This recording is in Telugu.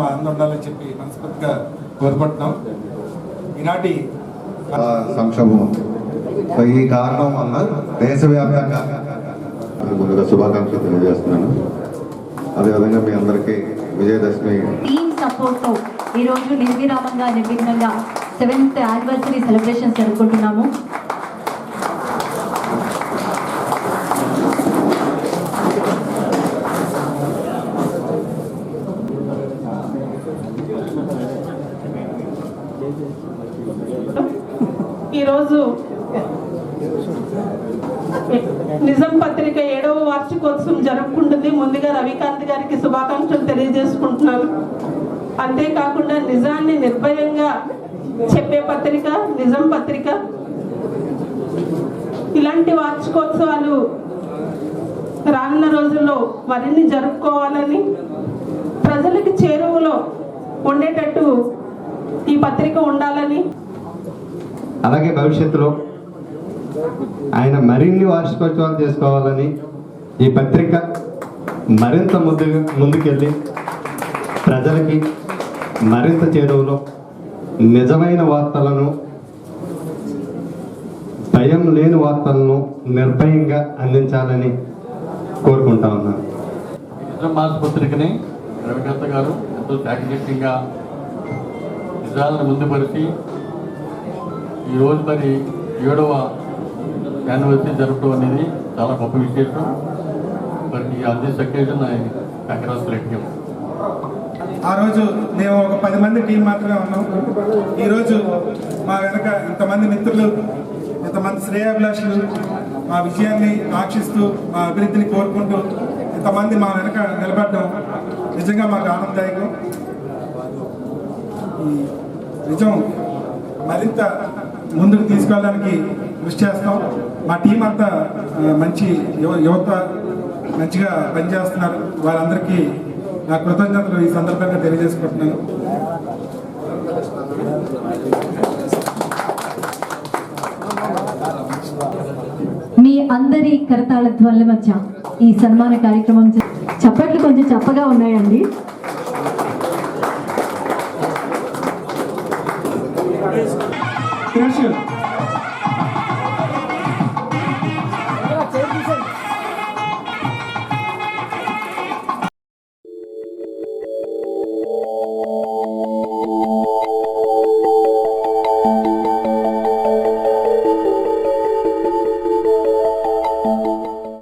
మా అందరూ ఉండాలని చెప్పి మనస్ఫూర్తిగా కోరుకుంటున్నాం. ఈనాటి సంక్షోభం ఈ కారణం వల్ల దేశవ్యాప్తంగా ముందుగా శుభాకాంక్షలు తెలియజేస్తున్నాను. అదేవిధంగా మీ అందరికీ విజయదశమి టీమ్ సపోర్ట్ తో ఈ రోజు నిర్విరామంగా నిర్విఘ్నంగా 7th యానివర్సరీ సెలబ్రేషన్ జరుపుకుంటున్నాము. ఈరోజు నిజం పత్రిక 7వ వార్షికోత్సవం జరుపుకుంటుంది. ముందుగా రవికాంత్ గారికి శుభాకాంక్షలు తెలియజేసుకుంటున్నాను. అంతేకాకుండా నిజాన్ని నిర్భయంగా చెప్పే పత్రిక నిజం పత్రిక. ఇలాంటి వార్షికోత్సవాలు రానున్న రోజుల్లో మరిన్ని జరుపుకోవాలని, ప్రజలకు చేరువలో ఉండేటట్టు ఈ పత్రిక ఉండాలని, అలాగే భవిష్యత్తులో ఆయన మరిన్ని వార్షికోత్సవాలు చేసుకోవాలని ఈ పత్రిక మరింత ముందుకెళ్ళి ప్రజలకి మరింత చేరువలో నిజమైన వార్తలను, భయం లేని వార్తలను నిర్భయంగా అందించాలని కోరుకుంటా ఉన్నాను. నిజం మాస పత్రికని రవికాంత్ గారు ఎంతో చాకచక్యంగా నిజాలను ముందుపరిచి ఈరోజు మరి 7వ యానివర్సరీ జరపడం అనేది చాలా గొప్ప విశేషం. మరి on this occasion I congratulate him. ఆ రోజు మేము ఒక 10 మంది టీం మాత్రమే ఉన్నాం. ఈరోజు మా వెనక ఇంతమంది మిత్రులు, ఇంతమంది శ్రేయాభిలాషులు మా విజయాన్ని ఆశిస్తూ మా అభివృద్ధిని కోరుకుంటూ ఇంతమంది మా వెనక నిలబడడం నిజంగా మాకు ఆనందదాయకం. ఈ నిజం మరింత ముందుకు తీసుకెళ్ళడానికి కృషి చేస్తాం. మా టీం అంతా మంచి యువత మంచిగా పనిచేస్తున్నారు. వారందరికీ నా కృతజ్ఞతలు ఈ సందర్భంగా తెలియజేసుకుంటున్నాను. మీ అందరి కరతాళ ధ్వనుల మధ్య ఈ సన్మాన కార్యక్రమం చప్పట్లు కొంచెం చప్పగా ఉన్నాయండి. Gracias.